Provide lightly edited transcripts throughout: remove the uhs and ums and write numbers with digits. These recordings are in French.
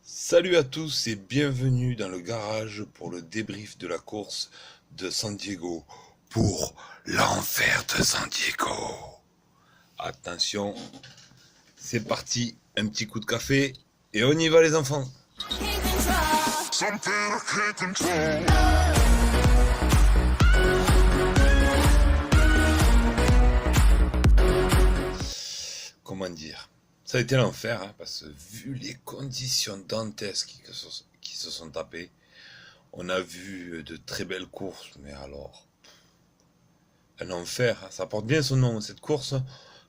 Salut à tous et bienvenue dans le garage pour le débrief de la course de San Diego pour l'enfer de San Diego. Attention, c'est parti, un petit coup de café et on y va les enfants. Comment dire? Ça a été l'enfer, hein, parce que vu les conditions dantesques qui se sont tapées, on a vu de très belles courses, mais alors, un enfer, hein. Ça porte bien son nom, cette course.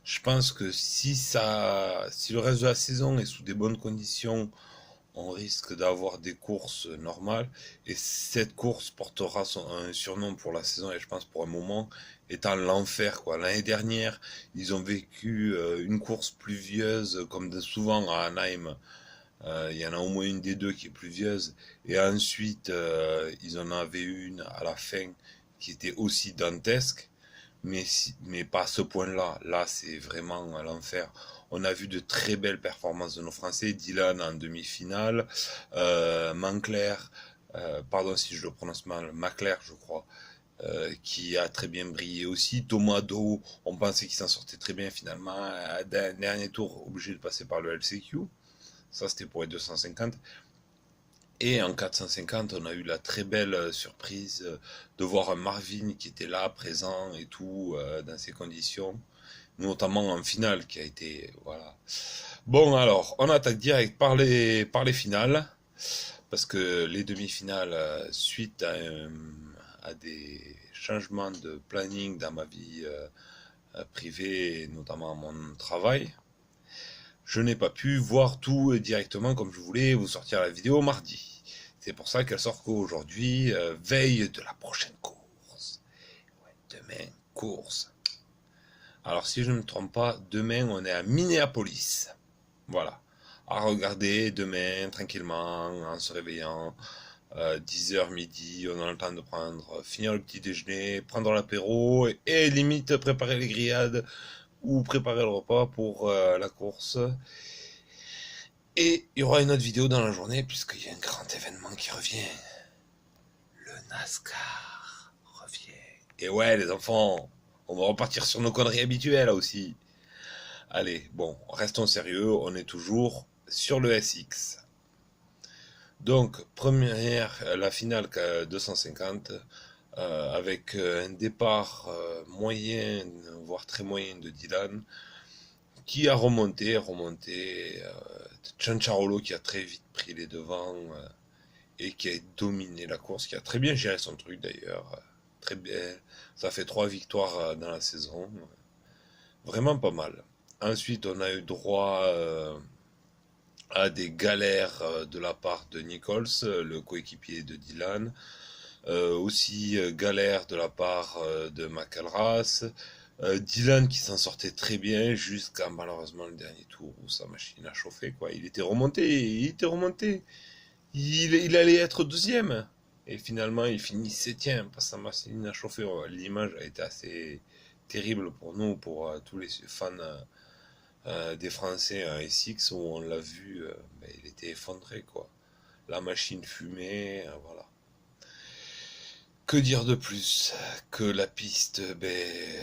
Je pense que si le reste de la saison est sous des bonnes conditions, on risque d'avoir des courses normales. Et cette course portera un surnom pour la saison, et je pense pour un moment, étant l'enfer, quoi. L'année dernière, ils ont vécu une course pluvieuse, comme souvent à Anaheim. Il y en a au moins une des deux qui est pluvieuse. Et ensuite, ils en avaient une à la fin qui était aussi dantesque, mais pas à ce point-là. Là, c'est vraiment à l'enfer. On a vu de très belles performances de nos Français. Dylan en demi-finale, Manclair, pardon si je le prononce mal, Maclair, je crois, qui a très bien brillé aussi. Tomado, on pensait qu'il s'en sortait très bien finalement. Dernier tour, obligé de passer par le LCQ. Ça, c'était pour les 250. Et en 450, on a eu la très belle surprise de voir un Marvin qui était là, présent et tout, dans ces conditions, notamment en finale, qui a été, voilà. Bon, alors, on attaque direct par les finales, parce que les demi-finales, suite à des changements de planning dans ma vie privée, et notamment à mon travail, je n'ai pas pu voir tout directement comme je voulais vous sortir la vidéo mardi. C'est pour ça qu'elle sort qu'aujourd'hui, veille de la prochaine course. Ouais, demain, course. Alors si je ne me trompe pas, demain on est à Minneapolis. Voilà. À regarder demain tranquillement, en se réveillant, 10h midi, on a le temps de finir le petit déjeuner, prendre l'apéro et limite préparer les grillades ou préparer le repas pour la course. Et il y aura une autre vidéo dans la journée, puisqu'il y a un grand événement qui revient. Le NASCAR revient. Et ouais, les enfants, on va repartir sur nos conneries habituelles là aussi. Allez, bon, restons sérieux, on est toujours sur le SX. Donc, la finale 250, avec un départ moyen, voire très moyen de Dylan, qui a remonté, Cianciarulo qui a très vite pris les devants et qui a dominé la course, qui a très bien géré son truc d'ailleurs, très bien, ça fait 3 victoires dans la saison, vraiment pas mal. Ensuite on a eu droit à des galères de la part de Nichols, le coéquipier de Dylan, aussi galère de la part de McElrath, Dylan qui s'en sortait très bien jusqu'à malheureusement le dernier tour où sa machine a chauffé, quoi. Il allait être deuxième. Et finalement il finit septième parce que sa machine a chauffé. L'image a été assez terrible pour nous, pour tous les fans des Français à SX, où on l'a vu, il était effondré, quoi. La machine fumait, voilà. Que dire de plus que la piste,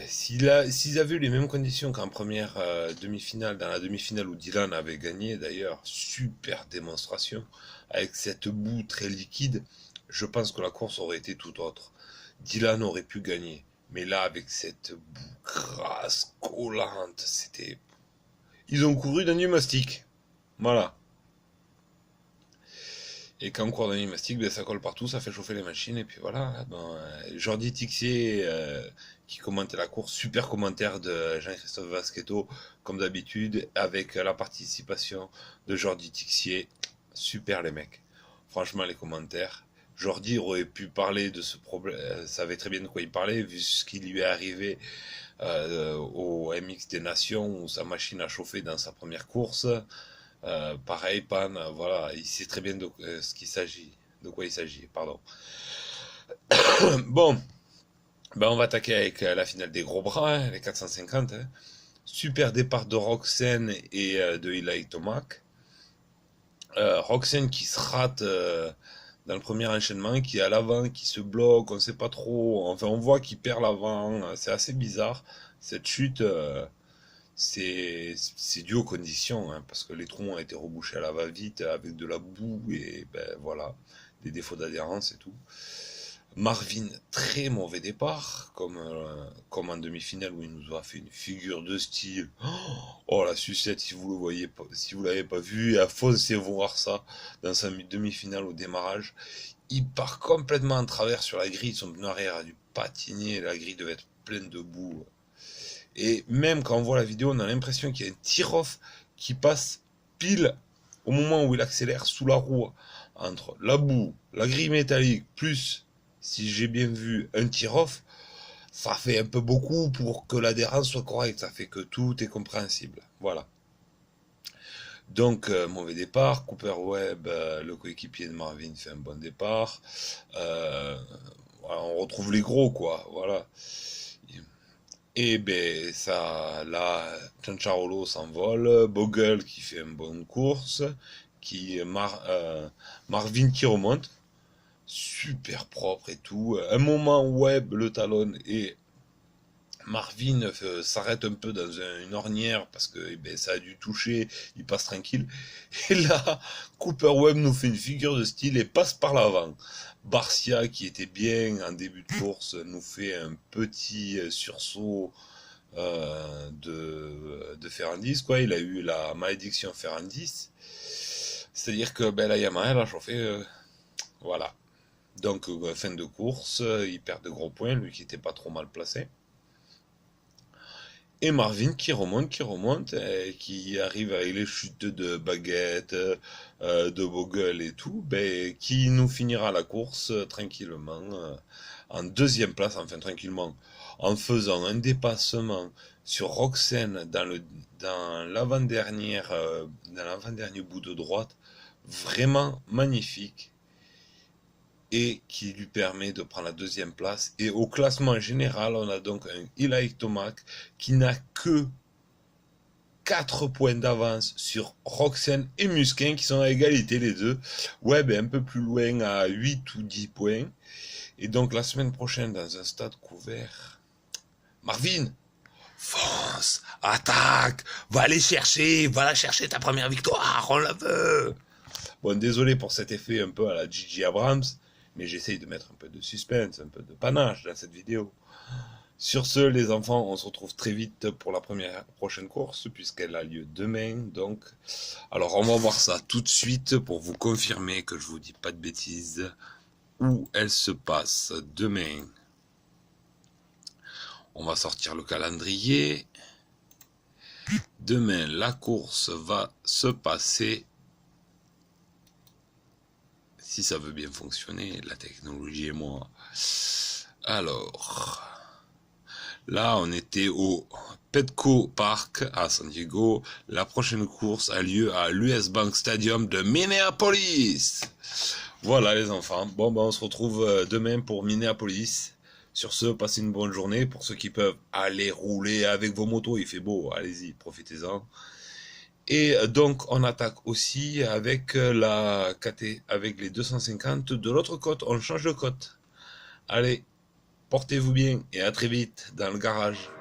s'ils avaient eu les mêmes conditions qu'en première demi-finale, dans la demi-finale où Dylan avait gagné d'ailleurs, super démonstration, avec cette boue très liquide, je pense que la course aurait été tout autre. Dylan aurait pu gagner, mais là avec cette boue grasse, collante, c'était... Ils ont couru d'un du mastic, voilà. Et quand on court dans les mastiques, ça colle partout, ça fait chauffer les machines, et puis voilà. Bon, Jordi Tixier, qui commentait la course, super commentaire de Jean-Christophe Vasquetto, comme d'habitude, avec la participation de Jordi Tixier. Super les mecs. Franchement, les commentaires. Jordi aurait pu parler de ce problème, savait très bien de quoi il parlait, vu ce qui lui est arrivé au MX des Nations, où sa machine a chauffé dans sa première course. Pareil, Pan, voilà, il sait très bien de quoi il s'agit, pardon. Bon, on va attaquer avec la finale des gros bras, hein, les 450. Hein. Super départ de Roxen et de Eli Tomac. Roxane qui se rate dans le premier enchaînement, qui est à l'avant, qui se bloque, on sait pas trop. Enfin, on voit qu'il perd l'avant. C'est assez bizarre. Cette chute, c'est dû aux conditions, hein, parce que les trous ont été rebouchés à la va-vite avec de la boue et ben voilà, des défauts d'adhérence et tout. Marvin, très mauvais départ, comme en demi-finale où il nous a fait une figure de style. Oh la sucette, si vous le voyez pas, si vous l'avez pas vu, foncez voir ça dans sa demi-finale au démarrage. Il part complètement en travers sur la grille, son pneu arrière a dû patiner, la grille devait être pleine de boue. Et même quand on voit la vidéo, on a l'impression qu'il y a un tir-off qui passe pile au moment où il accélère sous la roue. Entre la boue, la grille métallique, plus, si j'ai bien vu, un tir-off, ça fait un peu beaucoup pour que l'adhérence soit correcte. Ça fait que tout est compréhensible. Voilà. Donc, mauvais départ. Cooper Webb, le coéquipier de Marvin, fait un bon départ. Voilà, on retrouve les gros, quoi. Voilà. Et ben ça, là, Cianciarulo s'envole, Bogle qui fait une bonne course, Marvin qui remonte, super propre et tout. Un moment Webb le talonne et Marvin s'arrête un peu dans une ornière parce que eh ben, ça a dû toucher, il passe tranquille. Et là, Cooper Webb nous fait une figure de style et passe par l'avant. Barcia, qui était bien en début de course, nous fait un petit sursaut de Ferrandis, quoi. Il a eu la malédiction Ferrandis. C'est-à-dire que ben, la Yamaha, elle a chauffé. Voilà. Donc, fin de course, il perd de gros points, lui qui était pas trop mal placé. Et Marvin qui remonte, et qui arrive avec les chutes de Baguette, de Bogle et tout, ben, qui nous finira la course tranquillement, en deuxième place, enfin tranquillement, en faisant un dépassement sur Roxane dans l'avant-dernier bout de droite, vraiment magnifique, et qui lui permet de prendre la deuxième place. Et au classement général, on a donc un Eli Tomac qui n'a que 4 points d'avance sur Roxane et Musquin qui sont à égalité les deux. Ouais, ben un peu plus loin à 8 ou 10 points. Et donc la semaine prochaine dans un stade couvert, Marvin, fonce, attaque, va la chercher ta première victoire, on la veut. Bon, désolé pour cet effet un peu à la Gigi Abrams, mais j'essaye de mettre un peu de suspense, un peu de panache dans cette vidéo. Sur ce, les enfants, on se retrouve très vite pour la prochaine course, puisqu'elle a lieu demain, donc. Alors, on va voir ça tout de suite pour vous confirmer que je vous dis pas de bêtises, où elle se passe demain. On va sortir le calendrier. Demain, la course va se passer, si ça veut bien fonctionner, la technologie et moi. Alors, là, on était au Petco Park à San Diego. La prochaine course a lieu à l'US Bank Stadium de Minneapolis. Voilà les enfants. Bon, ben, on se retrouve demain pour Minneapolis. Sur ce, passez une bonne journée. Pour ceux qui peuvent aller rouler avec vos motos, il fait beau, allez-y, profitez-en. Et donc, on attaque aussi avec la KT, avec les 250 de l'autre côte. On change de côte. Allez, portez-vous bien et à très vite dans le garage.